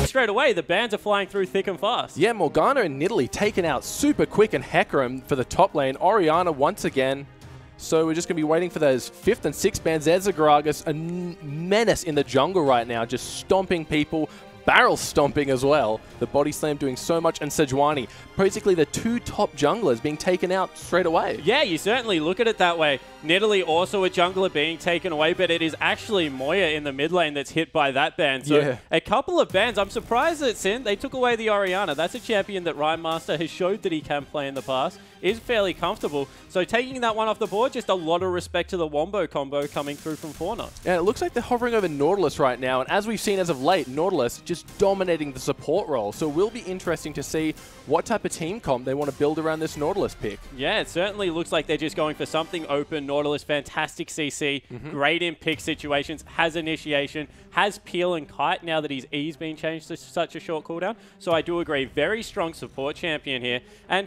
straight away, the bans are flying through thick and fast. Yeah, Morgana and Nidalee taken out super quick, and Hecarim for the top lane. Orianna once again. So we're just going to be waiting for those 5th and 6th bans. There's Agragas, a menace in the jungle right now, just stomping people. Barrel stomping as well. The body slam doing so much, and Sejuani, basically the 2 top junglers being taken out straight away. Yeah, you certainly look at it that way. Nidalee also a jungler being taken away, but it is actually Moya in the mid lane that's hit by that ban. So a couple of bans. I'm surprised that Sin, they took away the Orianna. That's a champion that Ryan Master has showed that he can play in the past. Is fairly comfortable. So taking that one off the board, just a lot of respect to the Wombo combo coming through from Fauna. Yeah, it looks like they're hovering over Nautilus right now, and as we've seen as of late, Nautilus just dominating the support role. So it will be interesting to see what type of team comp they want to build around this Nautilus pick. Yeah, it certainly looks like they're just going for something open. Nautilus, fantastic CC, great in pick situations, has initiation, has peel and kite now that his E's been changed to such a short cooldown. So I do agree, very strong support champion here. And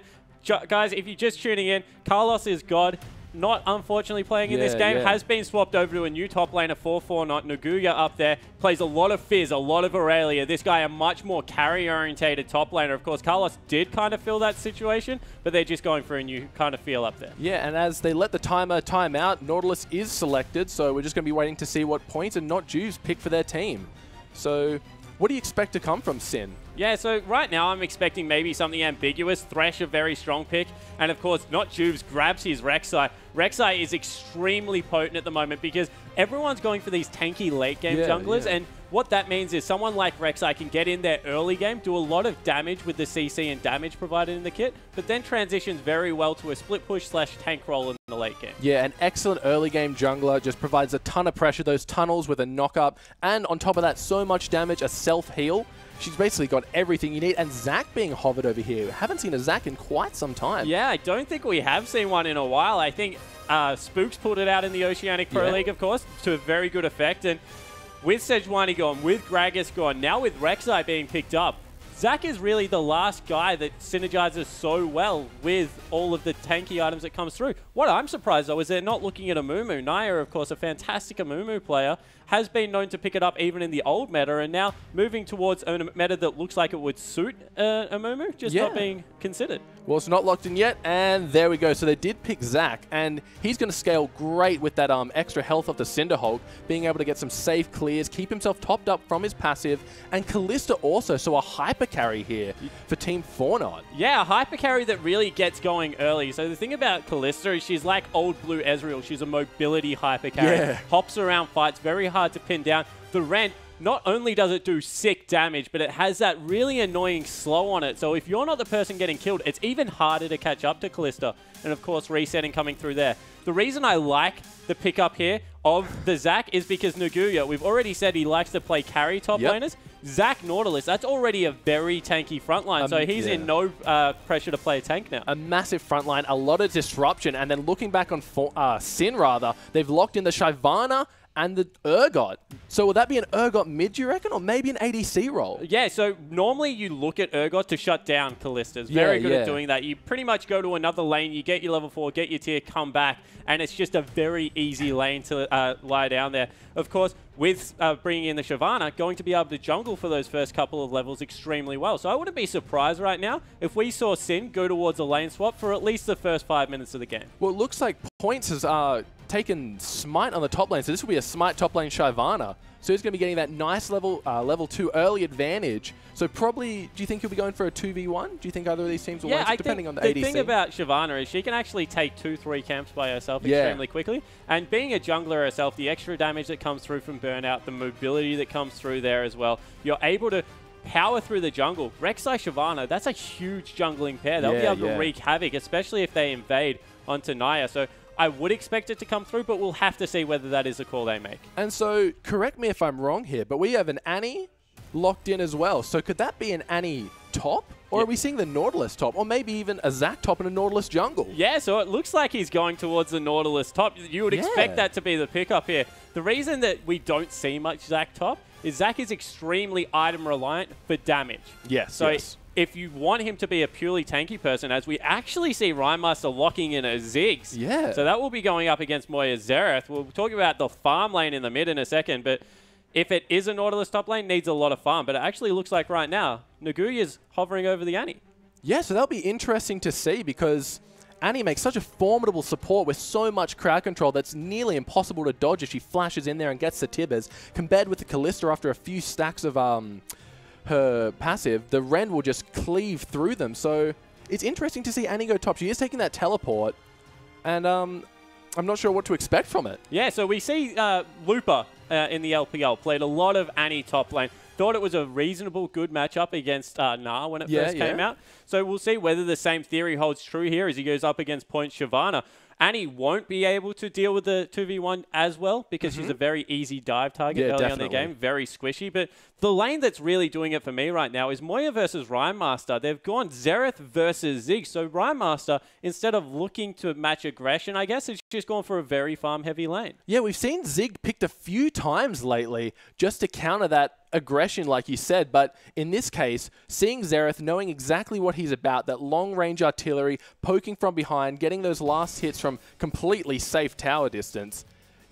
guys, if you're just tuning in, Carlos is God. Not unfortunately playing in this game, has been swapped over to a new top laner, 4-4 not Naguya up there. Plays a lot of Fizz, a lot of Aurelia. This guy a much more carry-orientated top laner. Of course, Carlos did kind of fill that situation, but they're just going for a new kind of feel up there. Yeah, and as they let the timer time out, Nautilus is selected, so we're just going to be waiting to see what points and not Juves pick for their team. So what do you expect to come from Sin? Yeah, so right now I'm expecting maybe something ambiguous. Thresh, a very strong pick. And of course, not Juves grabs his Rek'Sai. Rek'Sai is extremely potent at the moment because everyone's going for these tanky late game junglers. And what that means is someone like Rek'Sai can get in there early game, do a lot of damage with the CC and damage provided in the kit, but then transitions very well to a split push / tank role in the late game. Yeah, an excellent early game jungler, just provides a ton of pressure, those tunnels with a knock up, and on top of that, so much damage, a self-heal. She's basically got everything you need. And Zac being hovered over here. Haven't seen a Zac in quite some time. Yeah, I don't think we have seen one in a while. I think Spooks pulled it out in the Oceanic Pro League, of course, to a very good effect. And with Sejuani gone, with Gragas gone, now with Rek'Sai being picked up, Zac is really the last guy that synergizes so well with all of the tanky items that comes through. What I'm surprised, though, is they're not looking at Amumu. Naya, of course, a fantastic Amumu player, has been known to pick it up even in the old meta, and now moving towards a meta that looks like it would suit Amumu, just not being considered. Well, it's not locked in yet, and there we go. So they did pick Zac, and he's going to scale great with that extra health of the Cinderhulk, being able to get some safe clears, keep himself topped up from his passive, and Kalista also, so a hyper carry here for Team Fortnite. Yeah, a hyper carry that really gets going early. So the thing about Kalista is she's like old blue Ezreal. She's a mobility hyper carry. Hops around fights, very hard to pin down. The Rent, not only does it do sick damage, but it has that really annoying slow on it. So if you're not the person getting killed, it's even harder to catch up to Kalista. And of course, resetting coming through there. The reason I like the pickup here of the Zac is because Naguya, we've already said he likes to play carry top laners. Zac Nautilus, that's already a very tanky frontline, so he's in no pressure to play a tank now. A massive frontline, a lot of disruption, and then looking back on Sin, rather, they've locked in the Shyvana and the Urgot. So will that be an Urgot mid, do you reckon, or maybe an ADC role? Yeah, so normally you look at Urgot to shut down Kalista. Very good at doing that. You pretty much go to another lane, you get your level 4, get your tier, come back, and it's just a very easy lane to lie down there. Of course, with bringing in the Shyvana, going to be able to jungle for those first couple of levels extremely well. So I wouldn't be surprised right now if we saw Sin go towards a lane swap for at least the first 5 minutes of the game. Well, it looks like Points has taken Smite on the top lane, so this will be a Smite top lane Shyvana. So he's going to be getting that nice level 2 early advantage. So probably, do you think he'll be going for a 2v1? Do you think either of these teams will win, depending on the ADC? The thing about Shyvana is she can actually take 2-3 camps by herself extremely quickly. And being a jungler herself, the extra damage that comes through from burnout, the mobility that comes through there as well, you're able to power through the jungle. Rek'Sai Shyvana, that's a huge jungling pair. They'll be able to wreak havoc, especially if they invade onto Naya. So I would expect it to come through, but we'll have to see whether that is a call they make. And so, correct me if I'm wrong here, but we have an Annie locked in as well. So could that be an Annie top? Or are we seeing the Nautilus top? Or maybe even a Zac top and a Nautilus jungle? Yeah, so it looks like he's going towards the Nautilus top. You would expect that to be the pickup here. The reason that we don't see much Zac top is Zac is extremely item reliant for damage. Yes, so if you want him to be a purely tanky person, as we actually see Ryan Master locking in a Ziggs. Yeah. So that will be going up against Moya Xerath. We'll talk about the farm lane in the mid in a second, but if it is a Nautilus top lane, needs a lot of farm. But it actually looks like right now, Naguya's hovering over the Annie. Yeah, so that'll be interesting to see because Annie makes such a formidable support with so much crowd control that's nearly impossible to dodge if she flashes in there and gets the Tibbers. Compared with the Kalista after a few stacks of her passive, the Ren will just cleave through them. So it's interesting to see Annie go top. She is taking that teleport, and I'm not sure what to expect from it. Yeah, so we see Looper in the LPL played a lot of Annie top lane. Thought it was a reasonable, good matchup against Na when it first came out. So we'll see whether the same theory holds true here as he goes up against Point Shyvana. Annie won't be able to deal with the 2v1 as well because she's a very easy dive target early on in the game, very squishy. But the lane that's really doing it for me right now is Moya versus Rhymemaster. They've gone Xerath versus Ziggs. So Rhymemaster, instead of looking to match aggression, I guess it's just gone for a very farm-heavy lane. Yeah, we've seen Zig picked a few times lately just to counter that aggression, like you said, but in this case, seeing Xerath, knowing exactly what he's about, that long-range artillery, poking from behind, getting those last hits from completely safe tower distance,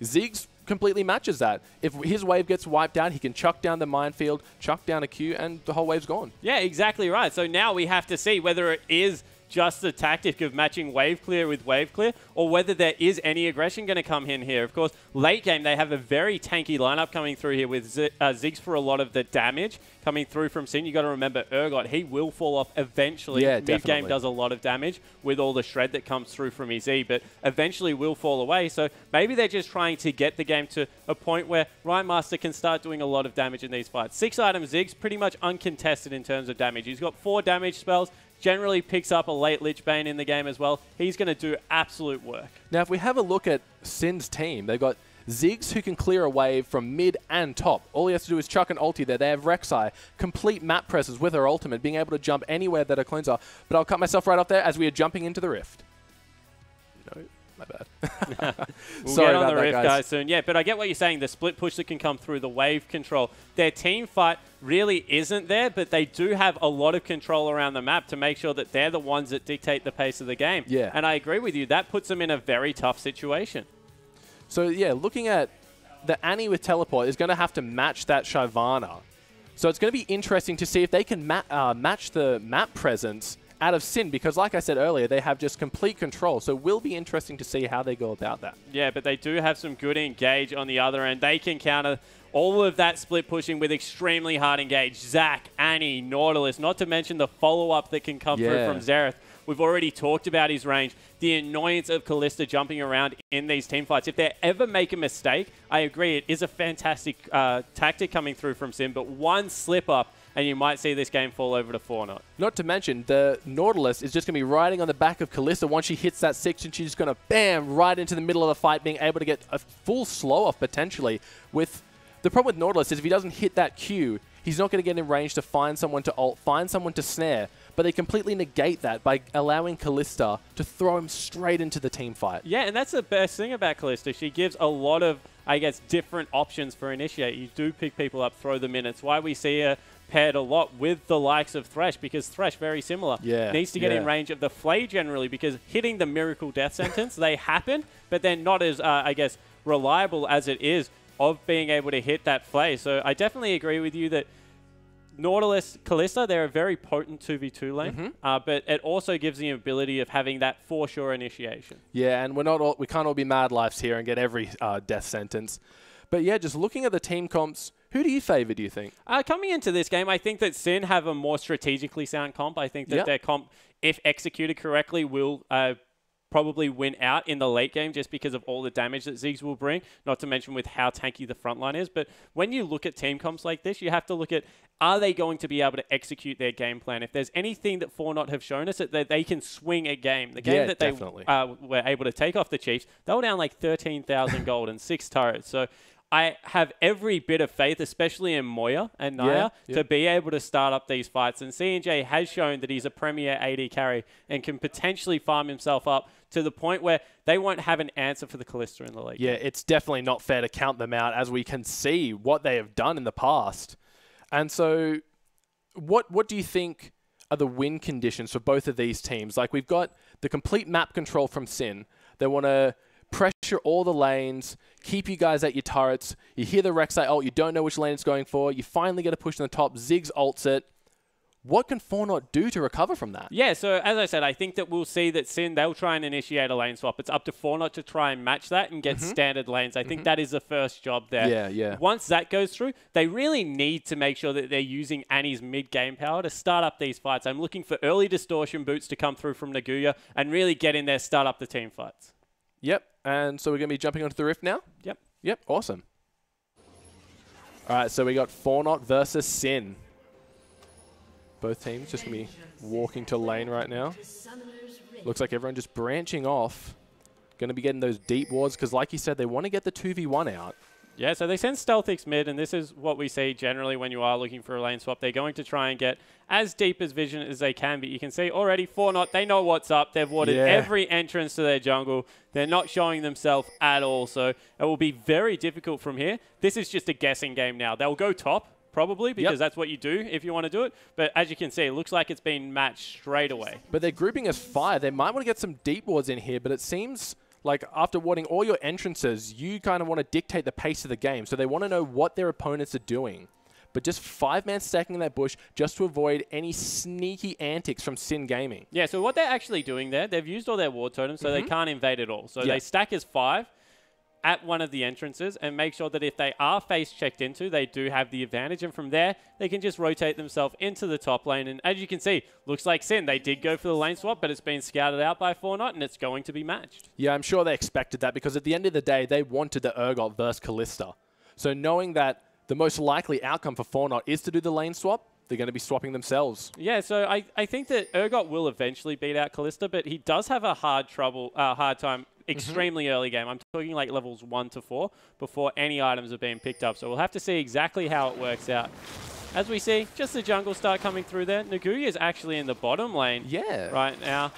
Ziggs completely matches that. If his wave gets wiped out, he can chuck down the minefield, chuck down a Q, and the whole wave's gone. Yeah, exactly right. So now we have to see whether it is just the tactic of matching wave clear with wave clear, or whether there is any aggression going to come in here. Of course, late game, they have a very tanky lineup coming through here with Ziggs for a lot of the damage coming through from Sin. You got to remember, Urgot, he will fall off eventually. Yeah, Mid-game does a lot of damage with all the shred that comes through from his E, but eventually will fall away. So maybe they're just trying to get the game to a point where Rhymemaster can start doing a lot of damage in these fights. 6-item Ziggs, pretty much uncontested in terms of damage. He's got 4 damage spells, generally picks up a late Lich Bane in the game as well. He's going to do absolute work. Now, if we have a look at Sin's team, they've got Ziggs who can clear a wave from mid and top. All he has to do is chuck an ulti there. They have Rek'Sai, complete map presses with her ultimate, being able to jump anywhere that her clones are. But I'll cut myself right off there as we are jumping into the Rift. No, my bad. We'll Sorry get on about the that, Rift, guys, soon. Yeah, but I get what you're saying. The split push that can come through, the wave control. Their team fight really isn't there, but they do have a lot of control around the map to make sure that they're the ones that dictate the pace of the game. Yeah. And I agree with you. That puts them in a very tough situation. So, yeah, looking at the Annie with teleport is going to have to match that Shyvana. So it's going to be interesting to see if they can match the map presence out of Sin, because like I said earlier, they have just complete control. So it will be interesting to see how they go about that. Yeah, but they do have some good engage on the other end. They can counter all of that split pushing with extremely hard engage. Zac, Annie, Nautilus, not to mention the follow-up that can come through from Xerath. We've already talked about his range, the annoyance of Kalista jumping around in these team fights. If they ever make a mistake, I agree, it is a fantastic tactic coming through from Sin, but one slip-up and you might see this game fall over to 4-0. Not to mention, the Nautilus is just going to be riding on the back of Kalista. Once she hits that 6, and she's going to, bam, right into the middle of the fight, being able to get a full slow-off, potentially. With the problem with Nautilus is if he doesn't hit that Q, he's not going to get in range to find someone to ult, find someone to snare. But they completely negate that by allowing Kalista to throw him straight into the team fight. Yeah, and that's the best thing about Kalista. She gives a lot of, I guess, different options for initiate. You do pick people up, throw them in. It's why we see her paired a lot with the likes of Thresh, because Thresh, very similar, needs to get in range of the Flay generally, because hitting the Miracle Death Sentence, they happen, but they're not as, I guess, reliable as it is of being able to hit that Flay. So I definitely agree with you that Nautilus, Kalista, they're a very potent 2v2 lane, but it also gives the ability of having that for sure initiation. Yeah, and we can't all be Mad Lives here and get every death sentence. But yeah, just looking at the team comps, who do you favor, do you think? Coming into this game, I think that Sin have a more strategically sound comp. I think that their comp, if executed correctly, will probably win out in the late game just because of all the damage that Ziggs will bring, not to mention with how tanky the front line is. But when you look at team comps like this, you have to look at, are they going to be able to execute their game plan? If there's anything that 4-0 have shown us, that they can swing a game. The game that they were able to take off the Chiefs, they were down like 13,000 gold and 6 turrets. So I have every bit of faith, especially in Moya and Naya, to be able to start up these fights. And C&J has shown that he's a premier AD carry and can potentially farm himself up to the point where they won't have an answer for the Kalista in the league. Yeah, it's definitely not fair to count them out, as we can see what they have done in the past. And so what do you think are the win conditions for both of these teams? Like, we've got the complete map control from Sin. They want to pressure all the lanes, keep you guys at your turrets. You hear the Rek'Sai ult, you don't know which lane it's going for. You finally get a push in the top. Ziggs ults it. What can Fortnite do to recover from that? Yeah, so as I said, I think that we'll see that Sin, they'll try and initiate a lane swap. It's up to Fortnite to try and match that and get standard lanes. I think that is the first job there. Yeah, yeah. Once that goes through, they really need to make sure that they're using Annie's mid-game power to start up these fights. I'm looking for early distortion boots to come through from Naguya and really get in there, start up the team fights. Yep, and so we're going to be jumping onto the Rift now? Yep. Yep, awesome. All right, so we got Fortnite versus Sin. Both teams just going to be walking to lane right now. Looks like everyone just branching off. Going to be getting those deep wards because, like you said, they want to get the 2v1 out. Yeah, so they send Stealthix mid, and this is what we see generally when you are looking for a lane swap. They're going to try and get as deep as vision as they can, but you can see already Fortnite, they know what's up. They've warded every entrance to their jungle. They're not showing themselves at all, so it will be very difficult from here. This is just a guessing game now. They'll go top, probably, because that's what you do if you want to do it. But as you can see, it looks like it's been matched straight away. But they're grouping as 5. They might want to get some deep wards in here, but it seems like after warding all your entrances, you kind of want to dictate the pace of the game. So they want to know what their opponents are doing. But just 5-man stacking in that bush just to avoid any sneaky antics from Sin Gaming. Yeah, so what they're actually doing there, they've used all their ward totems, so they can't invade at all. So they stack as 5 at one of the entrances and make sure that if they are face checked into, they do have the advantage. And from there, they can just rotate themselves into the top lane. And as you can see, looks like Sin, they did go for the lane swap, but it's been scouted out by Fortnite and it's going to be matched. Yeah, I'm sure they expected that because at the end of the day, they wanted the Urgot versus Kalista. So knowing that the most likely outcome for Fortnite is to do the lane swap, they're going to be swapping themselves. Yeah, so I think that Urgot will eventually beat out Kalista, but he does have a hard time extremely early game. I'm talking like levels 1 to 4 before any items are being picked up. So we'll have to see exactly how it works out. As we see, just the jungle start coming through there. Naguya is actually in the bottom lane right now.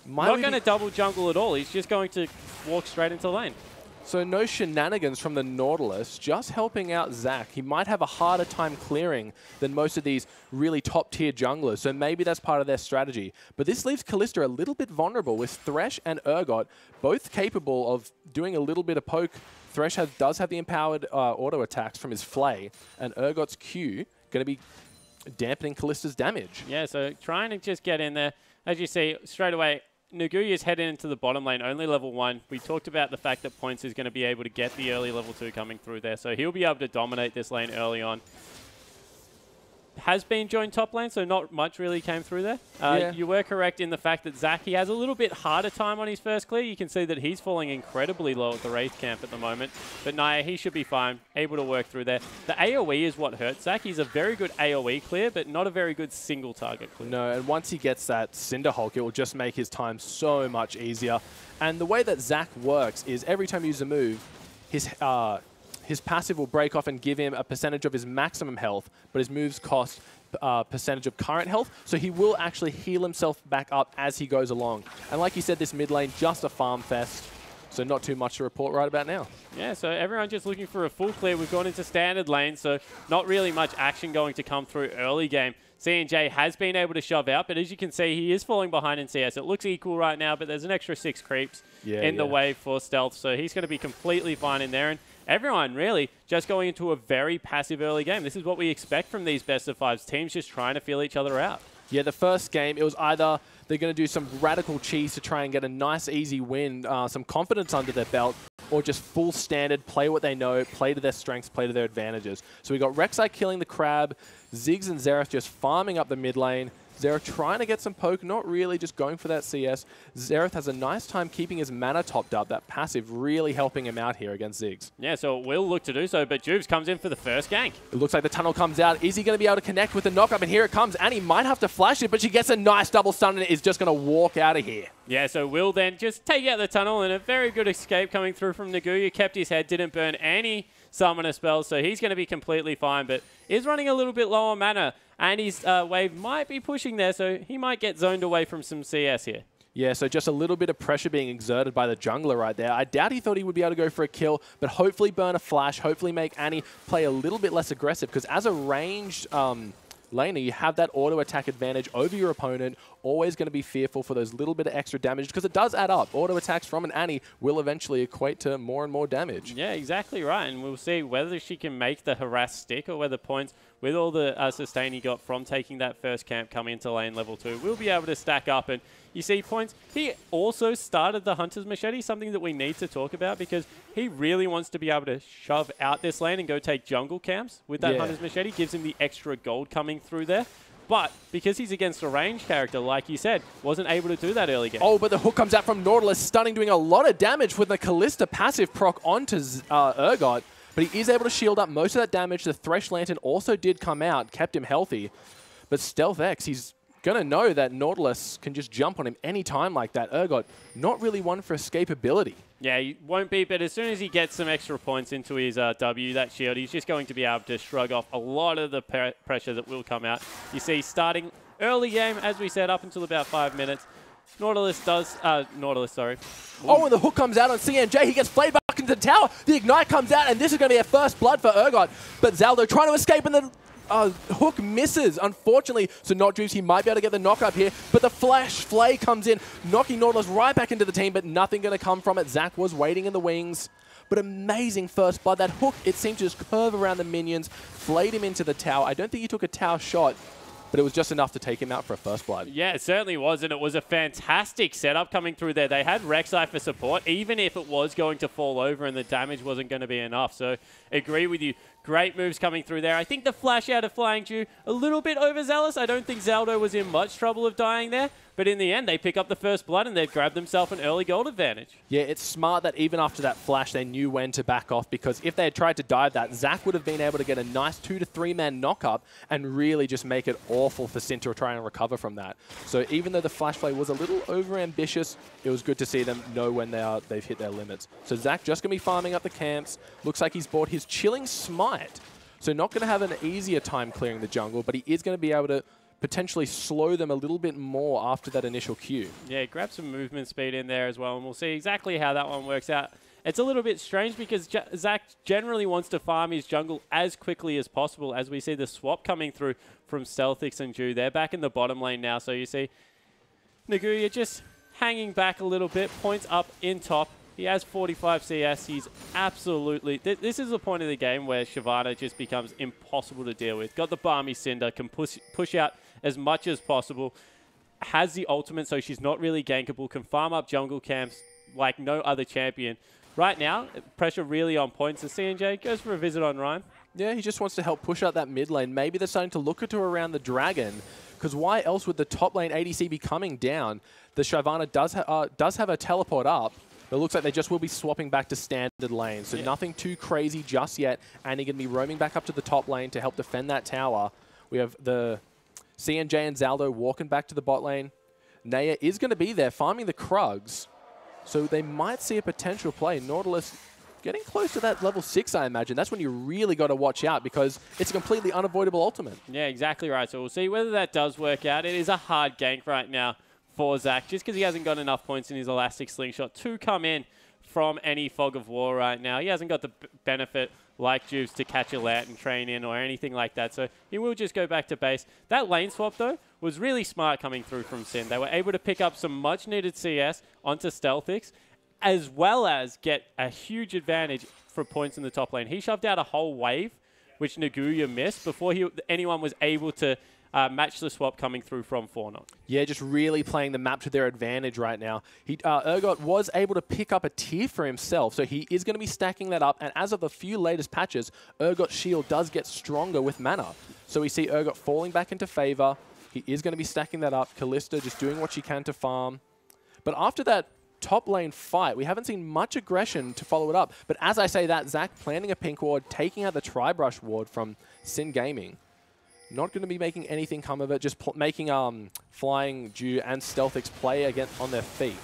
Not going to double jungle at all. He's just going to walk straight into lane. So no shenanigans from the Nautilus, just helping out Zach. He might have a harder time clearing than most of these really top-tier junglers, so maybe that's part of their strategy. But this leaves Kalista a little bit vulnerable with Thresh and Urgot, both capable of doing a little bit of poke. Thresh does have the empowered auto attacks from his Flay, and Urgot's Q going to be dampening Kalista's damage. Yeah, so trying to just get in there. As you see, straight away, Naguya's heading into the bottom lane, only level 1. We talked about the fact that Points is going to be able to get the early level 2 coming through there, so he'll be able to dominate this lane early on. Has been joined top lane, so not much really came through there. You were correct in the fact that Zach, he has a little bit harder time on his first clear. You can see that he's falling incredibly low at the Wraith camp at the moment. But Naya, he should be fine, able to work through there. The AoE is what hurts Zach. He's a very good AoE clear, but not a very good single target clear. No, and once he gets that Cinder Hulk, it will just make his time so much easier. And the way that Zach works is every time you use a move, his passive will break off and give him a percentage of his maximum health, but his moves cost percentage of current health, so he will actually heal himself back up as he goes along. And like you said, this mid lane, just a farm fest, so not too much to report right about now. Yeah, so everyone just looking for a full clear. We've gone into standard lane, so not really much action going to come through early game. C&J has been able to shove out, but as you can see, he is falling behind in CS. It looks equal right now, but there's an extra 6 creeps in the way for stealth, so he's going to be completely fine in there. And everyone really just going into a very passive early game. This is what we expect from these best of 5s. Teams just trying to feel each other out. Yeah, the first game, it was either they're going to do some radical cheese to try and get a nice, easy win, some confidence under their belt, or just full standard, play what they know, play to their strengths, play to their advantages. So we got Rek'Sai killing the Crab, Ziggs and Xerath just farming up the mid lane. Xerath trying to get some poke, not really, just going for that CS. Xerath has a nice time keeping his mana topped up, that passive really helping him out here against Ziggs. Yeah, so it will look to do so, but Jubes comes in for the first gank. It looks like the tunnel comes out. Is he going to be able to connect with the knockup? And here it comes. Annie might have to flash it, but she gets a nice double stun and is just going to walk out of here. Yeah, so Will then just take out the tunnel, and a very good escape coming through from Naguya. Kept his head, didn't burn any summoner spells, so he's going to be completely fine, but is running a little bit low on mana, and his wave might be pushing there, so he might get zoned away from some CS here. Yeah, so just a little bit of pressure being exerted by the jungler right there. I doubt he thought he would be able to go for a kill, but hopefully burn a flash, hopefully make Annie play a little bit less aggressive, because as a ranged laner, you have that auto attack advantage over your opponent. Always going to be fearful for those little bit of extra damage because it does add up. Auto attacks from an Annie will eventually equate to more and more damage. Yeah, exactly right. And we'll see whether she can make the harass stick or whether points, with all the sustain he got from taking that first camp coming into lane level 2, will be able to stack up. And you see points. He also started the Hunter's Machete, something that we need to talk about because he really wants to be able to shove out this lane and go take jungle camps with that Hunter's Machete. Gives him the extra gold coming through there. But because he's against a ranged character, like you said, wasn't able to do that early game. Oh, but the hook comes out from Nautilus, stunning, doing a lot of damage with the Callista passive proc onto Urgot. But he is able to shield up most of that damage. The Thresh Lantern also did come out, kept him healthy. But Stealth X, he's going to know that Nautilus can just jump on him any time like that. Urgot, not really one for escapability. Yeah, he won't be, but as soon as he gets some extra points into his W, that shield, he's just going to be able to shrug off a lot of the pressure that will come out. You see, starting early game, as we said, up until about 5 minutes, Nautilus, sorry. Oh, and the hook comes out on CNJ. He gets flayed back into the tower. The Ignite comes out, and this is going to be a first blood for Urgot. But Zaldo trying to escape, and the hook misses, unfortunately. So Not Juice, he might be able to get the knock up here, but the Flash Flay comes in, knocking Nautilus right back into the team, but nothing going to come from it. Zach was waiting in the wings, but amazing first blood. That hook, it seemed to just curve around the minions, flayed him into the tower. I don't think he took a tower shot, but it was just enough to take him out for a first blood. Yeah, it certainly was, and it was a fantastic setup coming through there. They had Rek'Sai for support, even if it was going to fall over and the damage wasn't going to be enough. So, agree with you. Great moves coming through there. I think the flash out of Flying Dew, a little bit overzealous. I don't think Zaldo was in much trouble of dying there. But in the end, they pick up the first blood and they've grabbed themselves an early gold advantage. Yeah, it's smart that even after that flash, they knew when to back off, because if they had tried to dive that, Zach would have been able to get a nice 2 to 3 man knock up and really just make it awful for Sin to try and recover from that. So even though the flash play was a little over-ambitious, it was good to see them know when they've hit their limits. So Zach just going to be farming up the camps. Looks like he's bought his Chilling Smite. So not going to have an easier time clearing the jungle, but he is going to be able to potentially slow them a little bit more after that initial Q. Yeah, grab some movement speed in there as well, and we'll see exactly how that one works out. It's a little bit strange because Zach generally wants to farm his jungle as quickly as possible, as we see the swap coming through from Stealthix and Dew. They're back in the bottom lane now, so you see Naguya just hanging back a little bit, points up in top. He has 45 CS. He's absolutely... This is the point of the game where Shyvana just becomes impossible to deal with. Got the Barmy Cinder, can push out as much as possible. Has the ultimate, so she's not really gankable. Can farm up jungle camps like no other champion. Right now, pressure really on points. And CNJ goes for a visit on Rhyme. Yeah, he just wants to help push out that mid lane. Maybe they're starting to look to around the Dragon, because why else would the top lane ADC be coming down? The Shyvana does have a teleport up. It looks like they just will be swapping back to standard lane. So nothing too crazy just yet. And he's going to be roaming back up to the top lane to help defend that tower. We have the CNJ and Zaldo walking back to the bot lane. Naya is going to be there farming the Krugs. So they might see a potential play. Nautilus getting close to that level 6, I imagine. That's when you really got to watch out, because it's a completely unavoidable ultimate. Yeah, exactly right. So we'll see whether that does work out. It is a hard gank right now for Zach, just because he hasn't got enough points in his Elastic Slingshot to come in from any Fog of War right now. He hasn't got the benefit like Juves to catch a Lantern Train in or anything like that, so he will just go back to base. That lane swap, though, was really smart coming through from Sin. They were able to pick up some much-needed CS onto Stealthix, as well as get a huge advantage for points in the top lane. He shoved out a whole wave, which Naguya missed, before anyone was able to match the swap coming through from Fortnite. Yeah, just really playing the map to their advantage right now. Urgot was able to pick up a tier for himself, so he is going to be stacking that up. And as of the few latest patches, Urgot's shield does get stronger with mana. So we see Urgot falling back into favor. He is going to be stacking that up. Callista just doing what she can to farm. But after that top lane fight, we haven't seen much aggression to follow it up. But as I say that, Zach planting a pink ward, taking out the Tri-Brush ward from Sin Gaming. Not going to be making anything come of it, just making Flying Dew and Stealthix play again on their feet.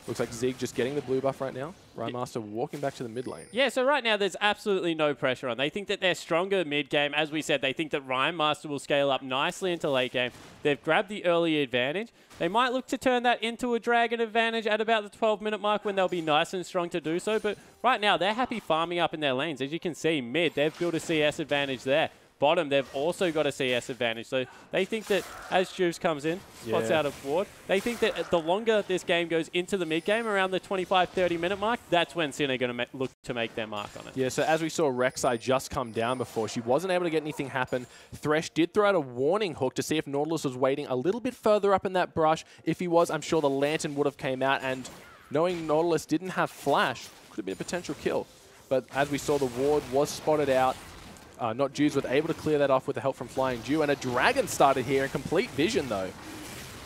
Looks like Zig just getting the blue buff right now. Rhymaster walking back to the mid lane. Yeah, so right now there's absolutely no pressure on. They think that they're stronger mid game. As we said, they think that Rhymaster will scale up nicely into late game. They've grabbed the early advantage. They might look to turn that into a Dragon advantage at about the 12-minute mark when they'll be nice and strong to do so. But right now, they're happy farming up in their lanes. As you can see, mid, they've built a CS advantage there. bottom, they've also got a CS advantage. So they think that as Juves comes in, spots out of ward, they think that the longer this game goes into the mid-game, around the 25-30 minute mark, that's when Sin are going to look to make their mark on it. Yeah, so as we saw Rek'Sai just come down before, she wasn't able to get anything happen. Thresh did throw out a warning hook to see if Nautilus was waiting a little bit further up in that brush. If he was, I'm sure the Lantern would have came out, and knowing Nautilus didn't have flash, could have been a potential kill. But as we saw, the ward was spotted out. Not Juves were able to clear that off with the help from Flying Dew, and a Dragon started here in complete vision, though.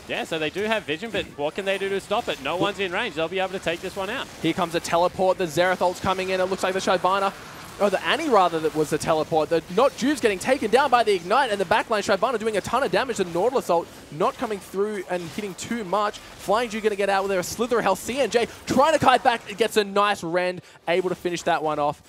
Yeah, so they do have vision, but what can they do to stop it? No one's in range. They'll be able to take this one out. Here comes a teleport. The Xerath ult's coming in. It looks like the Shyvana, oh, the Annie rather, that was the teleport. The Not Juves getting taken down by the Ignite, and the backline Shyvana doing a ton of damage. The Nautilus ult not coming through and hitting too much. Flying Dew going to get out with a slither of health. CNJ trying to kite back. It gets a nice rend, able to finish that one off.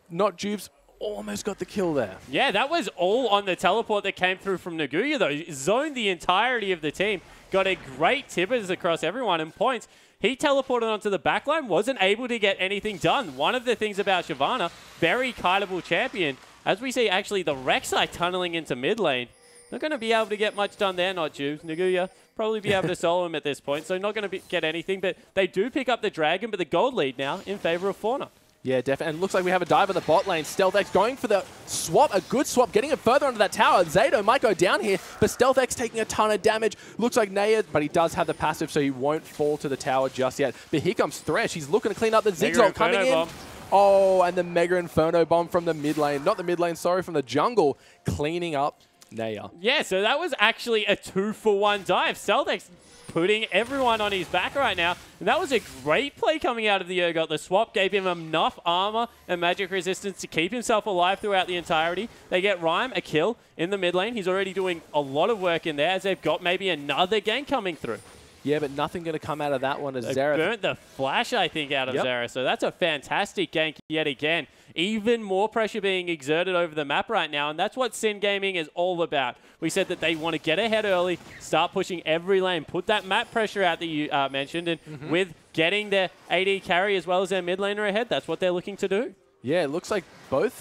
Not Juves almost got the kill there. Yeah, that was all on the teleport that came through from Naguya, though. Zoned the entirety of the team. Got a great tippers across everyone and points. He teleported onto the backline, wasn't able to get anything done. One of the things about Shyvana, very kiteable champion. As we see, actually, the Rek'Sai tunneling into mid lane. Not going to be able to get much done there, Not Juves. Naguya probably be able to solo him at this point, so not going to get anything. But they do pick up the Dragon, but the gold lead now in favor of Fauna. Yeah, definitely. And looks like we have a dive in the bot lane. StealthX going for the swap, a good swap, getting it further under that tower. Zato might go down here, but StealthX taking a ton of damage. Looks like Naya, but he does have the passive, so he won't fall to the tower just yet. But here comes Thresh. He's looking to clean up the Zigzag coming in. Oh, and the Mega Inferno Bomb from the mid lane. Not the mid lane, sorry, from the jungle. Cleaning up Naya. Yeah, so that was actually a 2-for-1 dive. StealthX putting everyone on his back right now. And that was a great play coming out of the Urgot. The swap gave him enough armor and magic resistance to keep himself alive throughout the entirety. They get Rhyme a kill in the mid lane. He's already doing a lot of work in there as they've got maybe another gank coming through. Yeah, but nothing going to come out of that one as Xerath burnt the flash, I think, out of Xerath. So that's a fantastic gank yet again. Even more pressure being exerted over the map right now, and that's what Sin Gaming is all about. We said that they want to get ahead early, start pushing every lane, put that map pressure out that you mentioned, and with getting their AD carry as well as their mid laner ahead, that's what they're looking to do. Yeah, it looks like both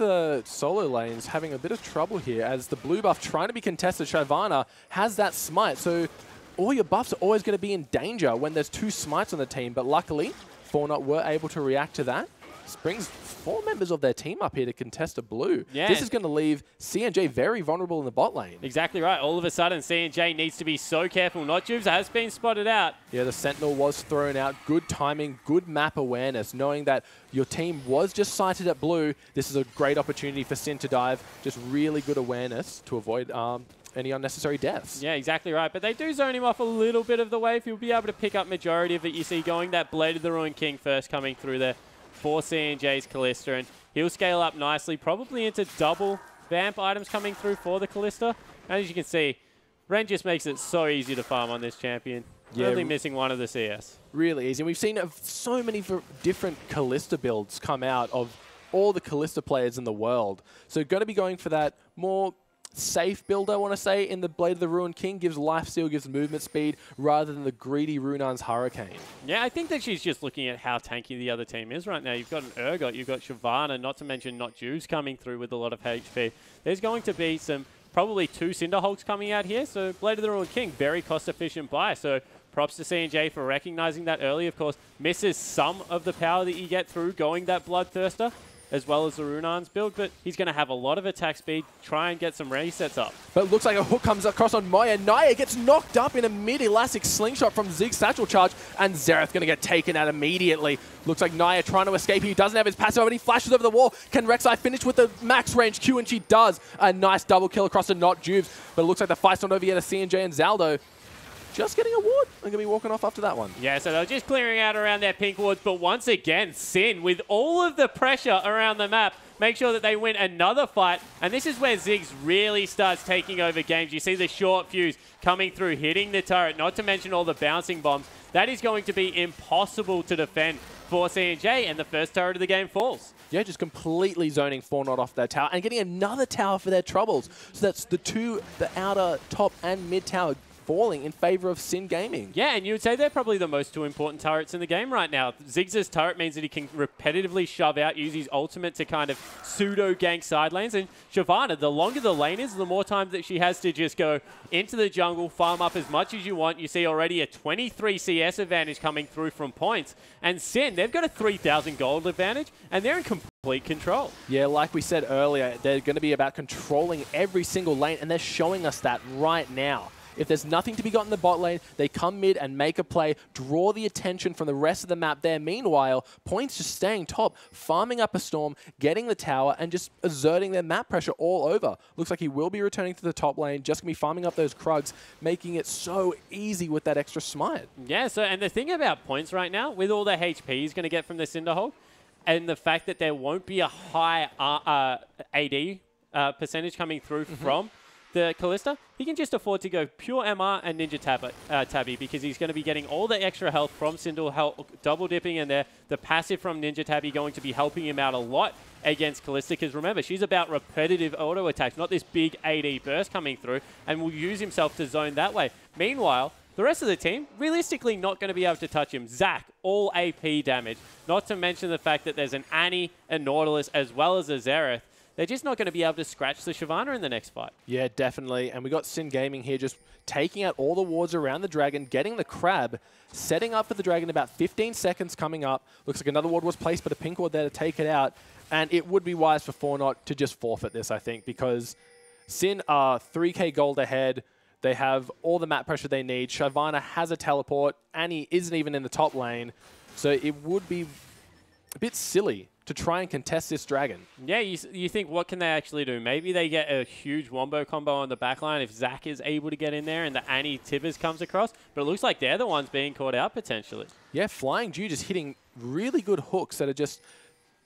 solo lanes having a bit of trouble here as the blue buff trying to be contested. Shyvana has that smite, so all your buffs are always going to be in danger when there's two smites on the team, but luckily, Fortnite were able to react to that. This brings 4 members of their team up here to contest a blue. Yeah. This is going to leave CNJ very vulnerable in the bot lane. Exactly right. All of a sudden, CNJ needs to be so careful. Not Juves has been spotted out. Yeah, the Sentinel was thrown out. Good timing, good map awareness. Knowing that your team was just sighted at blue, this is a great opportunity for Sin to dive. Just really good awareness to avoid any unnecessary deaths. Yeah, exactly right. But they do zone him off a little bit of the wave. He'll be able to pick up majority of it. You see going that Blade of the Ruined King first coming through there for CNJ's Kalista, and he'll scale up nicely, probably into double vamp items coming through for the Kalista. As you can see, Ren just makes it so easy to farm on this champion. Yeah, only missing one of the CS. Really easy. And we've seen so many different Kalista builds come out of all the Kalista players in the world. So going to be going for that more safe build, I want to say, in the Blade of the Ruined King. Gives lifesteal, gives movement speed, rather than the greedy Runan's Hurricane. Yeah, I think that she's just looking at how tanky the other team is right now. You've got an Urgot, you've got Shyvana, not to mention Not Juves coming through with a lot of HP. There's going to be some, probably 2 Cinderhulks coming out here, so Blade of the Ruined King, very cost-efficient buy. So props to CNJ for recognizing that early. Of course, misses some of the power that you get through going that Bloodthirster, as well as the Runan's build, but he's going to have a lot of attack speed, try and get some resets up. But it looks like a hook comes across on Maya. Naya gets knocked up in a mid-elastic slingshot from Zig's Satchel Charge, and Xerath going to get taken out immediately. Looks like Naya trying to escape. He doesn't have his passive, but he flashes over the wall. Can Rek'Sai finish with the max range Q? And she does. A nice double kill across to Not Juves, but it looks like the fight's not over yet as CNJ and Zaldo just getting a ward. I'm going to be walking off after that one. Yeah, so they're just clearing out around their pink wards, but once again, Sin, with all of the pressure around the map, make sure that they win another fight. And this is where Ziggs really starts taking over games. You see the short fuse coming through, hitting the turret, not to mention all the bouncing bombs. That is going to be impossible to defend for CNJ, and the first turret of the game falls. Yeah, just completely zoning Fortnite off that tower and getting another tower for their troubles. So that's the outer top and mid tower falling in favor of Sin Gaming. Yeah, and you would say they're probably the most two important turrets in the game right now. Ziggs' turret means that he can repetitively shove out, use his ultimate to kind of pseudo-gank side lanes. And Shyvana, the longer the lane is, the more time that she has to just go into the jungle, farm up as much as you want. You see already a 23 CS advantage coming through from points. And Sin, they've got a 3,000 gold advantage, and they're in complete control. Yeah, like we said earlier, they're going to be about controlling every single lane, and they're showing us that right now. If there's nothing to be got in the bot lane, they come mid and make a play, draw the attention from the rest of the map there. Meanwhile, Points just staying top, farming up a storm, getting the tower, and just exerting their map pressure all over. Looks like he will be returning to the top lane, just going to be farming up those Krugs, making it so easy with that extra smite. Yeah, so, and the thing about Points right now, with all the HP he's going to get from the Cinderhulk, and the fact that there won't be a high AD percentage coming through from the Kalista, he can just afford to go pure MR and Ninja Tabby because he's going to be getting all the extra health from Cinderhulk, double dipping in there. The passive from Ninja Tabby going to be helping him out a lot against Kalista because remember, she's about repetitive auto attacks, not this big AD burst coming through, and will use himself to zone that way. Meanwhile, the rest of the team, realistically not going to be able to touch him. Zac, all AP damage. Not to mention the fact that there's an Annie, a Nautilus, as well as a Xerath. They're just not going to be able to scratch the Shyvana in the next fight. Yeah, definitely. And we got Sin Gaming here just taking out all the wards around the dragon, getting the crab, setting up for the dragon about 15 seconds coming up. Looks like another ward was placed, but a pink ward there to take it out. And it would be wise for Fornot to just forfeit this, I think, because Sin are 3k gold ahead. They have all the map pressure they need. Shyvana has a teleport. Annie isn't even in the top lane. So it would be a bit silly to try and contest this dragon. Yeah, you think, what can they actually do? Maybe they get a huge wombo combo on the backline if Zac is able to get in there and the Annie Tibbers comes across. But it looks like they're the ones being caught out potentially. Yeah, Flying Dew just hitting really good hooks that are just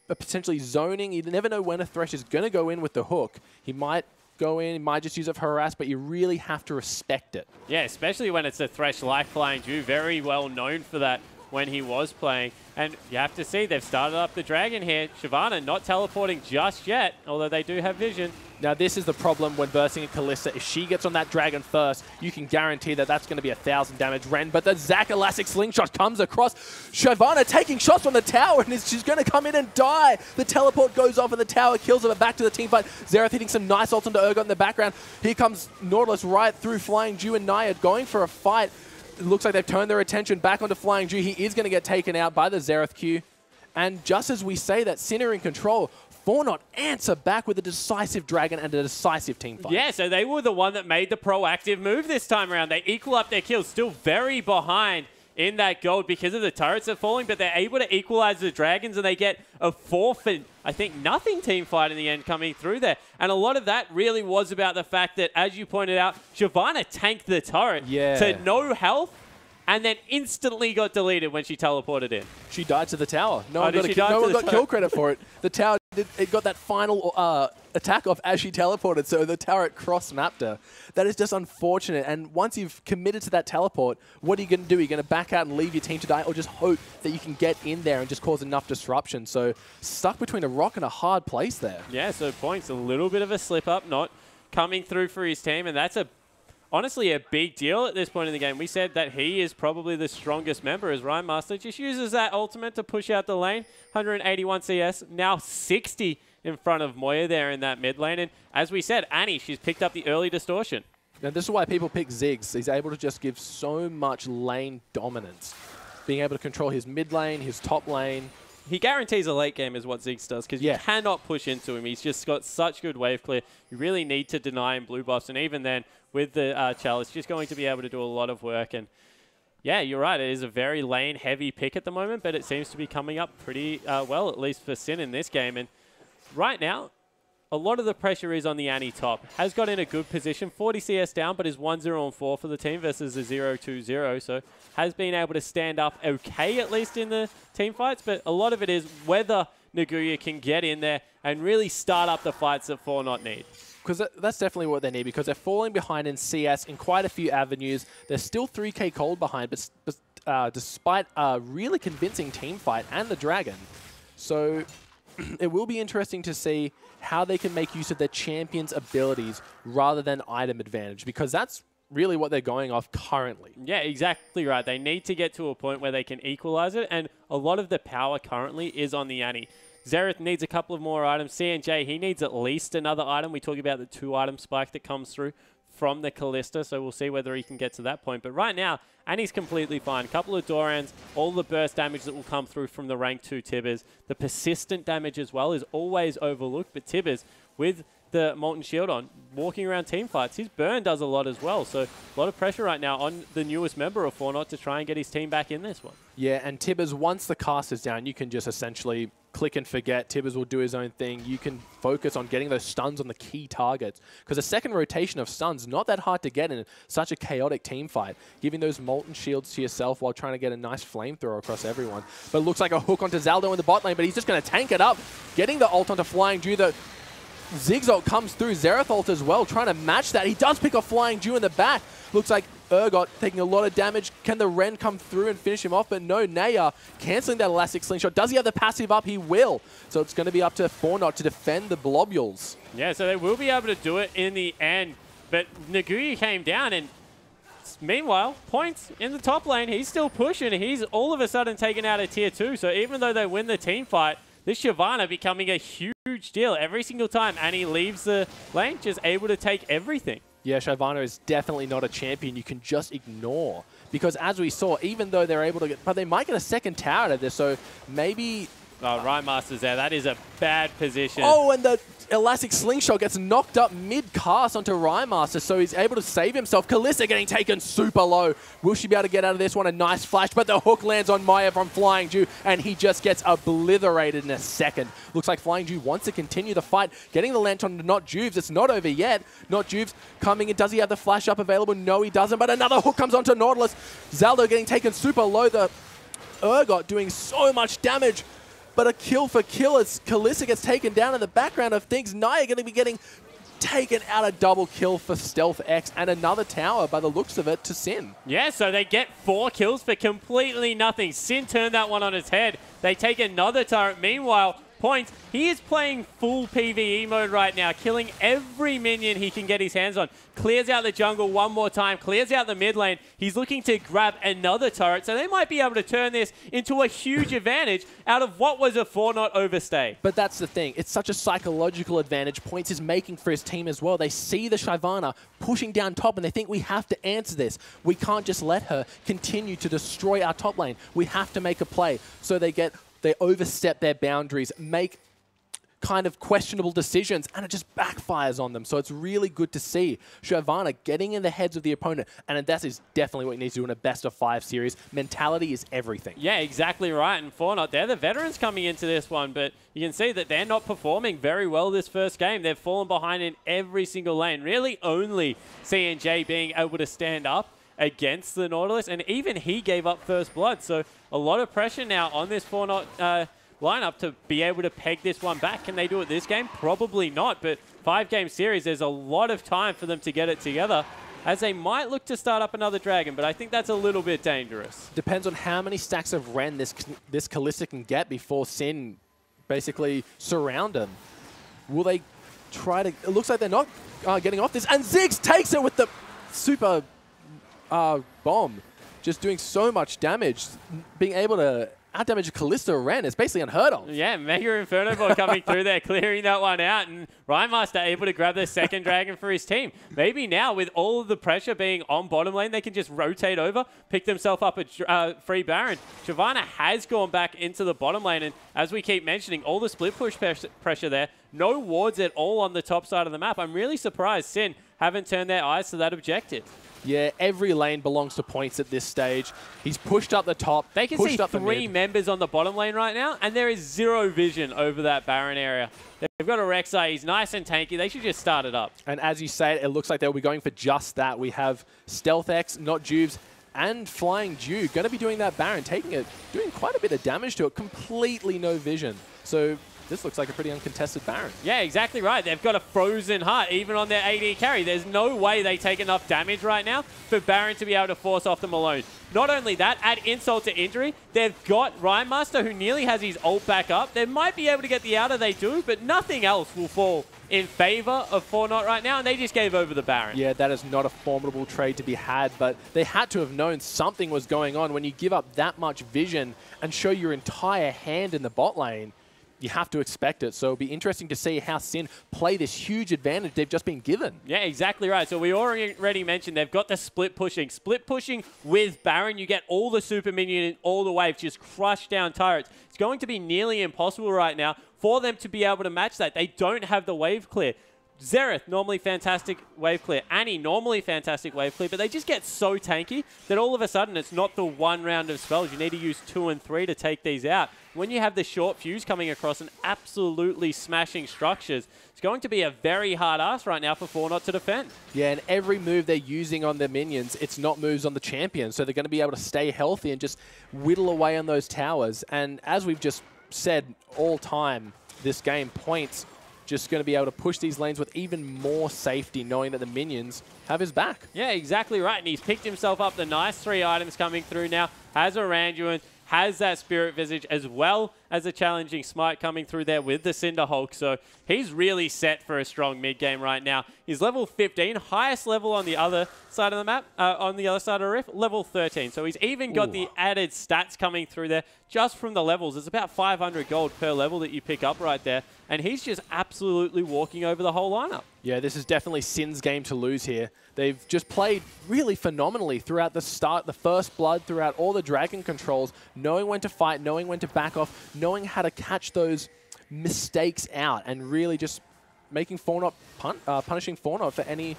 potentially zoning. You never know when a Thresh is going to go in with the hook. He might go in, he might just use it for harass, but you really have to respect it. Yeah, especially when it's a Thresh like Flying Dew. Very well known for that when he was playing. And you have to see, they've started up the dragon here. Shyvana not teleporting just yet, although they do have vision. Now, this is the problem when versing a Kalista. If she gets on that dragon first, you can guarantee that that's going to be 1,000 damage Ren. But the Zac Elastic Slingshot comes across. Shyvana taking shots from the tower, and she's going to come in and die. The teleport goes off, and the tower kills her. But back to the team fight. Xerath hitting some nice ults onto Urgot in the background. Here comes Nautilus right through Flying Dew and Naya going for a fight. It looks like they've turned their attention back onto Flying Dew. He is going to get taken out by the Xerath Q. And just as we say that Sin are in control, Fornot answer back with a decisive dragon and a decisive team fight. Yeah, so they were the one that made the proactive move this time around. They equal up their kills, still very behind in that gold because of the turrets are falling, but they're able to equalize the dragons and they get a forfeit, I think, nothing team fight in the end coming through there. And a lot of that really was about the fact that, as you pointed out, Shyvana tanked the turret to no health and then instantly got deleted when she teleported in. She died to the tower. No one got kill credit for it. The tower, it got that final attack off as she teleported, so the turret cross-mapped her. That is just unfortunate, and once you've committed to that teleport, what are you going to do? Are you going to back out and leave your team to die, or just hope that you can get in there and just cause enough disruption? So stuck between a rock and a hard place there. Yeah, so Points, a little bit of a slip-up, not coming through for his team, and that's honestly a big deal at this point in the game. We said that he is probably the strongest member as Ryan Master just uses that ultimate to push out the lane. 181 CS, now 60 in front of Moya there in that mid lane. And as we said, Annie, she's picked up the early distortion. Now this is why people pick Ziggs. He's able to just give so much lane dominance. Being able to control his mid lane, his top lane. He guarantees a late game is what Ziggs does because you cannot push into him. He's just got such good wave clear. You really need to deny him blue buffs. And even then, with the Chalice, just going to be able to do a lot of work. And yeah, you're right. It is a very lane-heavy pick at the moment, but it seems to be coming up pretty well, at least for Sin in this game. And right now, a lot of the pressure is on the Annie top. Has got in a good position, 40 CS down, but is 1-0-4 for the team versus a 0-2-0. So has been able to stand up okay, at least in the team fights. But a lot of it is whether Naguya can get in there and really start up the fights that Fornot need. Because that's definitely what they need, because they're falling behind in CS in quite a few avenues. They're still 3k cold behind, but despite a really convincing team fight and the dragon. So it will be interesting to see how they can make use of their champion's abilities rather than item advantage, because that's really what they're going off currently. Yeah, exactly right. They need to get to a point where they can equalize it, and a lot of the power currently is on the Annie. Xerath needs a couple of more items. CNJ, he needs at least another item. We talk about the 2-item spike that comes through from the Callista, so we'll see whether he can get to that point. But right now, Annie's completely fine. Couple of Dorans, all the burst damage that will come through from the rank 2 Tibbers. The persistent damage as well is always overlooked, but Tibbers, with the Molten Shield on, walking around team fights, his burn does a lot as well. So a lot of pressure right now on the newest member of Fortnite to try and get his team back in this one. Yeah, and Tibbers, once the cast is down, you can just essentially click and forget. Tibbers will do his own thing. You can focus on getting those stuns on the key targets, because a second rotation of stuns, not that hard to get in such a chaotic team fight. Giving those Molten Shields to yourself while trying to get a nice flamethrower across everyone. But it looks like a hook onto Zaldo in the bot lane, but he's just going to tank it up. Getting the ult onto Flying Dew, the Ziggs ult comes through, Xerath ult as well, trying to match that. He does pick off Flying Dew in the back. Looks like Urgot taking a lot of damage. Can the Ren come through and finish him off? But no, Naya cancelling that elastic slingshot. Does he have the passive up? He will. So it's going to be up to Fortnite to defend the Blobules. Yeah, so they will be able to do it in the end. But Naguya came down, and meanwhile, Points in the top lane. He's still pushing. He's all of a sudden taken out of tier 2. So even though they win the team fight, this Shyvana becoming a huge deal every single time. And he leaves the lane, just able to take everything. Yeah, Shyvana is definitely not a champion you can just ignore. Because as we saw, even though they're able to get... But they might get a second tower out of this, so maybe... Oh, Rhymaster's there. That is a bad position. Oh, and the elastic slingshot gets knocked up mid-cast onto Rhymaster, so he's able to save himself. Kalista getting taken super low. Will she be able to get out of this one? A nice flash, but the hook lands on Maya from Flying Dew, and he just gets obliterated in a second. Looks like Flying Dew wants to continue the fight, getting the lantern to Not Juves. It's not over yet. Not Juves coming in. Does he have the flash up available? No, he doesn't, but another hook comes onto Nautilus. Zaldo getting taken super low. The Urgot doing so much damage. But a kill for kill as Kalista gets taken down in the background of things. Naya going to be getting taken out, a double kill for Stealth X, and another tower by the looks of it to Sin. Yeah, so they get 4 kills for completely nothing. Sin turned that one on its head. They take another turret. Meanwhile, Points, he is playing full PvE mode right now, killing every minion he can get his hands on. Clears out the jungle one more time, clears out the mid lane. He's looking to grab another turret, so they might be able to turn this into a huge advantage out of what was a Fortnite overstay. But that's the thing. It's such a psychological advantage Points is making for his team as well. They see the Shyvana pushing down top, and they think we have to answer this. We can't just let her continue to destroy our top lane. We have to make a play. So they overstep their boundaries, make kind of questionable decisions, and it just backfires on them. So it's really good to see Shyvana getting in the heads of the opponent, and that is definitely what you need to do in a best-of-5 series. Mentality is everything. Yeah, exactly right. And Fortnite, they're the veterans coming into this one, but you can see that they're not performing very well this first game. They've fallen behind in every single lane. Really only CNJ being able to stand up against the Nautilus, and even he gave up first blood. So a lot of pressure now on this Fortnite lineup to be able to peg this one back. Can they do it this game? Probably not, but 5-game series, there's a lot of time for them to get it together, as they might look to start up another dragon, but I think that's a little bit dangerous. Depends on how many stacks of Ren this Kalista can get before Sin basically surround him. Will they try to... It looks like they're not getting off this, and Ziggs takes it with the super... bomb, just doing so much damage, being able to outdamage Kalista Ren is basically unheard of. Yeah, Mega Inferno Ball coming through there, clearing that one out, and Rhymaster able to grab the second dragon for his team. Maybe now, with all of the pressure being on bottom lane, they can just rotate over, pick themselves up a free Baron. Shyvana has gone back into the bottom lane, and as we keep mentioning, all the split push pressure there, no wards at all on the top side of the map. I'm really surprised Sin haven't turned their eyes to that objective. Yeah, every lane belongs to Points at this stage. He's pushed up the top. They can see 3 members on the bottom lane right now, and there is 0 vision over that Baron area. They've got a Rek'Sai. He's nice and tanky. They should just start it up. And as you say, it looks like they'll be going for just that. We have Stealth X, Not Juves, and Flying Dew going to be doing that Baron, taking it, doing quite a bit of damage to it. Completely no vision. So this looks like a pretty uncontested Baron. Yeah, exactly right. They've got a frozen heart even on their AD carry. There's no way they take enough damage right now for Baron to be able to force off them alone. Not only that, add insult to injury, they've got Rhymemaster, who nearly has his ult back up. They might be able to get the outer, they do, but nothing else will fall in favor of Fortnite right now, and they just gave over the Baron. Yeah, that is not a formidable trade to be had, but they had to have known something was going on. When you give up that much vision and show your entire hand in the bot lane, you have to expect it. So it'll be interesting to see how Sin play this huge advantage they've just been given. Yeah, exactly right. So we already mentioned they've got the split pushing. Split pushing with Baron, you get all the super minion in all the waves, just crush down turrets. It's going to be nearly impossible right now for them to be able to match that. They don't have the wave clear. Xerath, normally fantastic wave clear. Annie, normally fantastic wave clear, but they just get so tanky that all of a sudden it's not the one round of spells. You need to use 2 and 3 to take these out. When you have the short fuse coming across and absolutely smashing structures, it's going to be a very hard ask right now for Fortnite to defend. Yeah, and every move they're using on their minions, it's not moves on the champion, so they're going to be able to stay healthy and just whittle away on those towers. And as we've just said all time, this game points just going to be able to push these lanes with even more safety, knowing that the minions have his back. Yeah, exactly right. And he's picked himself up the nice 3 items coming through now. Has a Randuin, has that Spirit Visage, as well as a challenging Smite coming through there with the Cinder Hulk. So he's really set for a strong mid game right now. He's level 15, highest level on the other side of the map, on the other side of the Rift, level 13. So he's even got the added stats coming through there just from the levels. It's about 500 gold per level that you pick up right there. And he's just absolutely walking over the whole lineup. Yeah, this is definitely Sin's game to lose here. They've just played really phenomenally throughout the start, the first blood, throughout all the dragon controls, knowing when to fight, knowing when to back off, knowing how to catch those mistakes out, and really just making Fortnite punishing Fortnite for any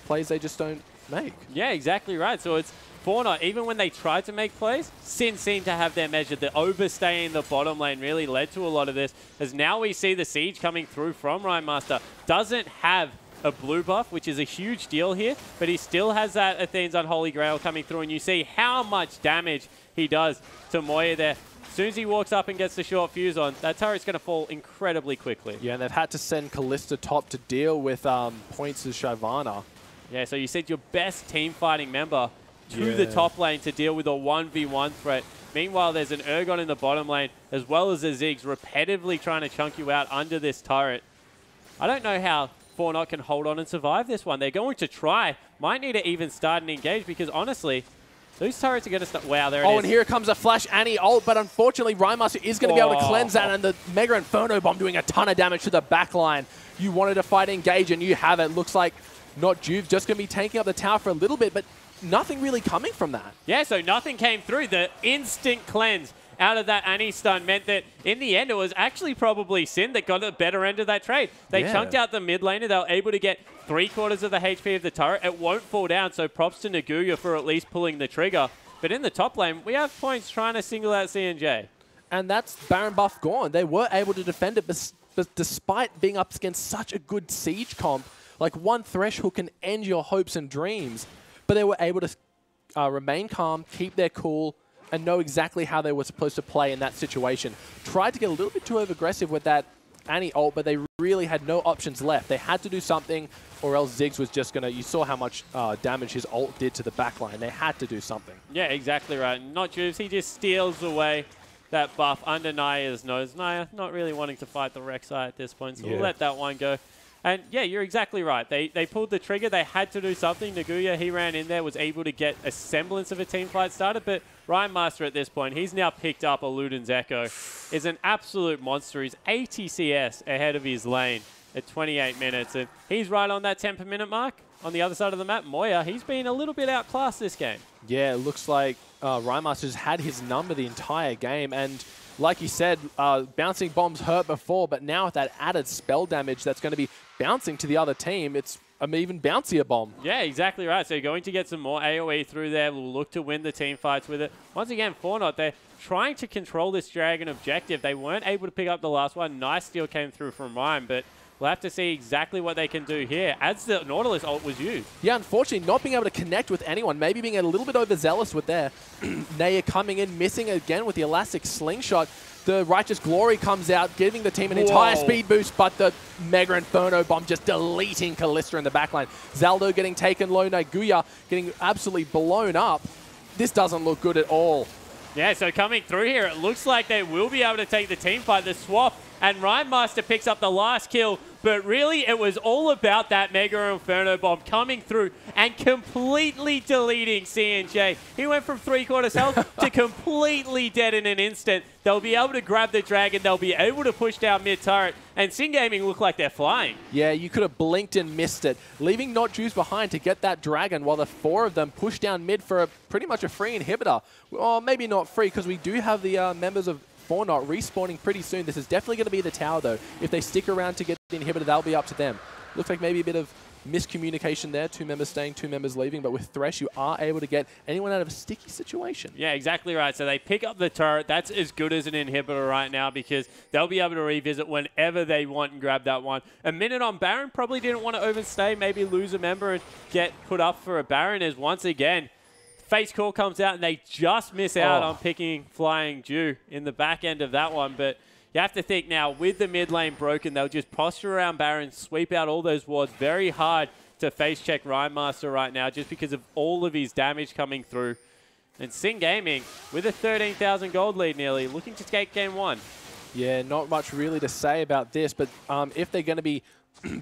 plays they just don't make. Yeah, exactly right. So it's Fortnite, even when they tried to make plays, Sin seemed to have their measure. The overstay in the bottom lane really led to a lot of this, as now we see the siege coming through from Rhymemaster. Doesn't have a blue buff, which is a huge deal here, but he still has that Athene's Unholy Grail coming through, and you see how much damage he does to Moya there. As soon as he walks up and gets the short fuse on, that turret's going to fall incredibly quickly. Yeah, and they've had to send Kalista top to deal with points of Shyvana. Yeah, so you sent your best team fighting member to the top lane to deal with a 1v1 threat. Meanwhile, there's an Urgon in the bottom lane, as well as a Ziggs repetitively trying to chunk you out under this turret. I don't know how Fortnite can hold on and survive this one. They're going to try. Might need to even start and engage, because honestly, those turrets are going to start. Wow, there it is. Oh, and here comes a Flash Annie ult, but unfortunately, Rhymemaster is going to be able to cleanse that, and the Mega Inferno Bomb doing a ton of damage to the back line. You wanted to fight engage, and you have it. Looks like not Juve, just going to be taking up the tower for a little bit, but nothing really coming from that. Yeah, so nothing came through. The instant cleanse out of that Annie stun meant that in the end it was actually probably Sin that got the better end of that trade. They chunked out the mid laner. They were able to get 3/4 of the HP of the turret. It won't fall down, so props to Naguya for at least pulling the trigger. But in the top lane, we have points trying to single out C&J. And that's Baron buff gone. They were able to defend it, but despite being up against such a good siege comp, like one Thresh hook can end your hopes and dreams. But they were able to remain calm, keep their cool, and know exactly how they were supposed to play in that situation. Tried to get a little bit too aggressive with that Annie ult, but they really had no options left. They had to do something, or else Ziggs was just going to... You saw how much damage his ult did to the backline. They had to do something. Yeah, exactly right. Not Juves. He just steals away that buff under Naya's nose. Naya not really wanting to fight the Rek'Sai at this point, so we'll let that one go. And yeah, you're exactly right. They pulled the trigger. They had to do something. Naguya, he ran in there, was able to get a semblance of a team fight started, but Rhymemaster at this point, he's now picked up a Luden's Echo. Is an absolute monster. He's 80 CS ahead of his lane at 28 minutes, and he's right on that 10 per minute mark. On the other side of the map, Moya, he's been a little bit outclassed this game. Yeah, it looks like Rhymemaster's had his number the entire game, and like you said, bouncing bombs hurt before, but now with that added spell damage that's going to be bouncing to the other team, it's an even bouncier bomb. Yeah, exactly right. So you're going to get some more AoE through there. We'll look to win the team fights with it. Once again, Fortnite, they're trying to control this Dragon objective. They weren't able to pick up the last one. Nice steal came through from Rhyme, but we'll have to see exactly what they can do here as the Nautilus ult was used. Yeah, unfortunately, not being able to connect with anyone, maybe being a little bit overzealous with their Naya coming in, missing again with the Elastic Slingshot. The Righteous Glory comes out, giving the team an entire speed boost, but the Mega Inferno Bomb just deleting Kalista in the backline. Zaldo getting taken low, Naguya getting absolutely blown up. This doesn't look good at all. Yeah, so coming through here, it looks like they will be able to take the team fight. The swap, and Rhymemaster picks up the last kill, but really it was all about that Mega Inferno Bomb coming through and completely deleting C&J. He went from 3/4 health to completely dead in an instant. They'll be able to grab the dragon, they'll be able to push down mid-turret, and Sin Gaming look like they're flying. Yeah, you could have blinked and missed it, leaving Not Jews behind to get that dragon while the 4 of them push down mid for pretty much a free inhibitor. Or maybe not free, because we do have the members of Fortnite respawning pretty soon. This is definitely going to be the tower, though. If they stick around to get the inhibitor, that'll be up to them. Looks like maybe a bit of miscommunication there. 2 members staying, 2 members leaving. But with Thresh, you are able to get anyone out of a sticky situation. Yeah, exactly right. So they pick up the turret. That's as good as an inhibitor right now because they'll be able to revisit whenever they want and grab that one. A minute on Baron, probably didn't want to overstay, maybe lose a member and get put up for a Baron as once again, Face Call comes out and they just miss out on picking Flying Dew in the back end of that one. But you have to think now, with the mid lane broken, they'll just posture around Baron, sweep out all those wards. Very hard to face check Rhymemaster right now just because of all of his damage coming through. And Sin Gaming, with a 13,000 gold lead nearly, looking to take game 1. Yeah, not much really to say about this, but if they're going to be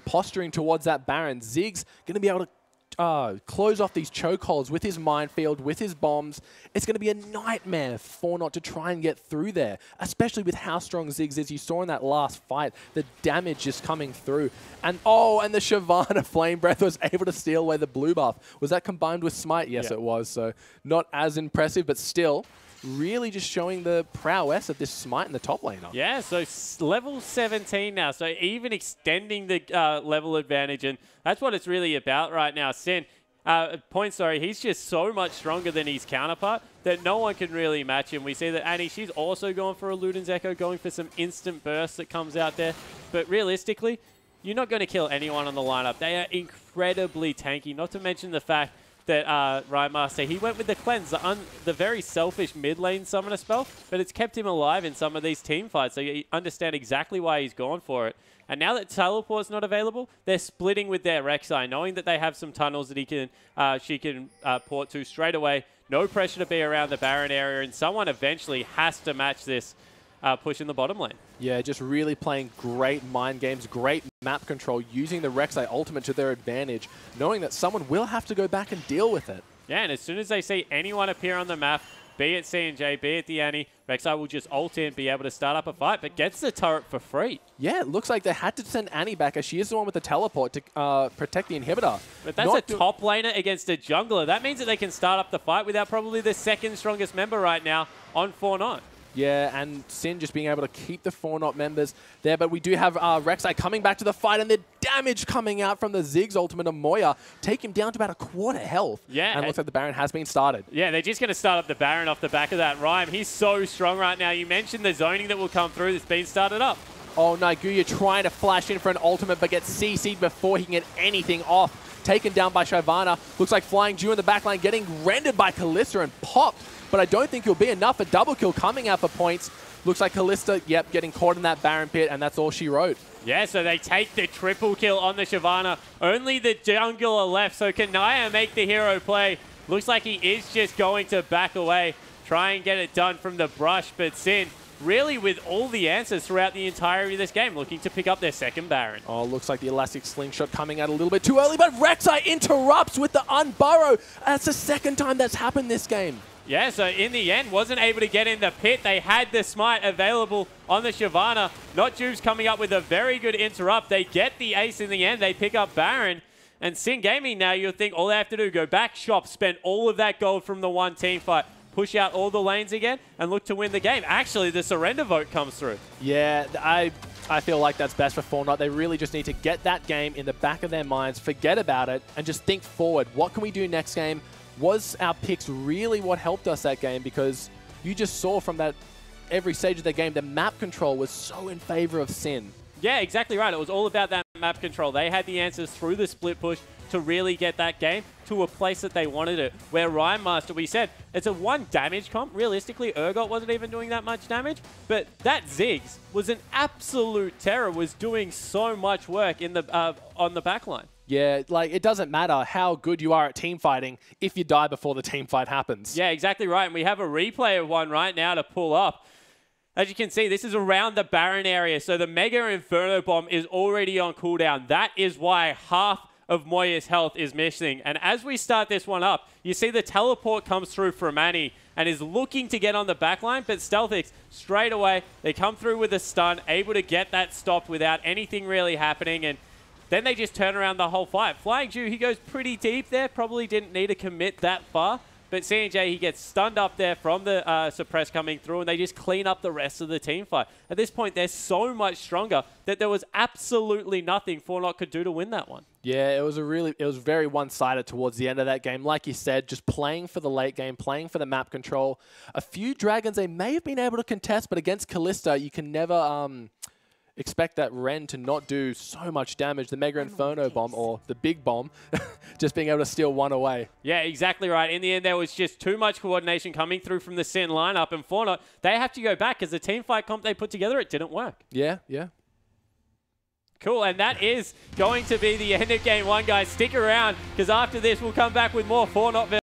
posturing towards that Baron, Zig's going to be able to close off these chokeholds with his minefield, with his bombs. It's going to be a nightmare for Not to try and get through there, especially with how strong Ziggs is. You saw in that last fight, the damage just coming through. And and the Shyvana Flame Breath was able to steal away the blue buff. Was that combined with Smite? Yes, it was. So not as impressive, but still really just showing the prowess of this Smite in the top laner. Yeah, so level 17 now, so even extending the level advantage, and that's what it's really about right now. Sin, he's just so much stronger than his counterpart that no one can really match him. We see that Annie, she's also going for a Luden's Echo, going for some instant burst that comes out there, but realistically, you're not going to kill anyone on the lineup. They are incredibly tanky, not to mention the fact that Rhymemaster, he went with the Cleanse, the very selfish mid lane summoner spell, but it's kept him alive in some of these team fights, so you understand exactly why he's gone for it. And now that Teleport's not available, they're splitting with their Rek'Sai, knowing that they have some tunnels that she can port to straight away. No pressure to be around the Baron area, and someone eventually has to match this push in the bottom lane. Yeah, just really playing great mind games, great map control, using the Rek'Sai ultimate to their advantage, knowing that someone will have to go back and deal with it. Yeah, and as soon as they see anyone appear on the map, be it C&J, be it the Annie, Rek'Sai will just ult in, be able to start up a fight, but gets the turret for free. Yeah, it looks like they had to send Annie back, as she is the one with the teleport to protect the inhibitor. But that's a top laner against a jungler. That means that they can start up the fight without probably the second strongest member right now on Fortnite. Yeah, and Sin just being able to keep the Fortnite members there. But we do have Rek'Sai coming back to the fight, and the damage coming out from the Ziggs ultimate of Moya take him down to about a quarter health. Yeah. And it looks like the Baron has been started. Yeah, they're just going to start up the Baron off the back of that Rhyme. He's so strong right now. You mentioned the zoning that will come through that's been started up. Oh, Naguya trying to flash in for an ultimate, but gets CC'd before he can get anything off. Taken down by Shyvana. Looks like Flying Dew in the backline, getting rendered by Kalista and popped. But I don't think he'll be enough. A double kill coming out for points. Looks like Kalista, yep, getting caught in that Baron pit, and that's all she wrote. Yeah, so they take the triple kill on the Shyvana. Only the jungler left, so can Naya make the hero play? Looks like he is just going to back away, try and get it done from the brush, but Sin, really with all the answers throughout the entirety of this game, looking to pick up their second Baron. Oh, looks like the Elastic Slingshot coming out a little bit too early, but Rek'Sai interrupts with the unburrow. That's the second time that's happened this game. Yeah, so in the end, wasn't able to get in the pit. They had the Smite available on the Shyvana. Not Juves coming up with a very good interrupt. They get the ace in the end. They pick up Baron. And Sin Gaming now, you'll think all they have to do, go back, shop, spend all of that gold from the one team fight, push out all the lanes again, and look to win the game. Actually, the surrender vote comes through. Yeah, I feel like that's best for Fortnite. They really just need to get that game in the back of their minds, forget about it, and just think forward. What can we do next game? Was our picks really what helped us that game? Because you just saw from that every stage of the game, the map control was so in favor of Sin. Yeah, exactly right. It was all about that map control. They had the answers through the split push, to really get that game to a place that they wanted it. Where Ryan Master, we said, it's a 1 damage comp. Realistically, Urgot wasn't even doing that much damage, but that Ziggs was an absolute terror, was doing so much work in the on the backline. Yeah, like, it doesn't matter how good you are at team fighting if you die before the team fight happens. Yeah, exactly right. And we have a replay of one right now to pull up. As you can see, this is around the Baron area, so the Mega Inferno Bomb is already on cooldown. That is why half of Moya's health is missing. And as we start this one up, you see the teleport comes through from Manny and is looking to get on the backline, but Stealthix, straight away, they come through with a stun, able to get that stopped without anything really happening, and then they just turn around the whole fight. Flying Jew, he goes pretty deep there, probably didn't need to commit that far, but C&J, he gets stunned up there from the suppress coming through, and they just clean up the rest of the team fight. At this point, they're so much stronger that there was absolutely nothing Fortnite could do to win that one. Yeah, it was very one-sided towards the end of that game. Like you said, just playing for the late game, playing for the map control. A few Dragons they may have been able to contest, but against Kalista, you can never expect that Ren to not do so much damage. The Mega Inferno Bomb, or the Big Bomb, just being able to steal one away. Yeah, exactly right. In the end, there was just too much coordination coming through from the Sin lineup, and Fortnite, they have to go back because the team fight comp they put together, it didn't work. Yeah, yeah. Cool, and that is going to be the end of Game 1, guys. Stick around, because after this, we'll come back with more Fortnite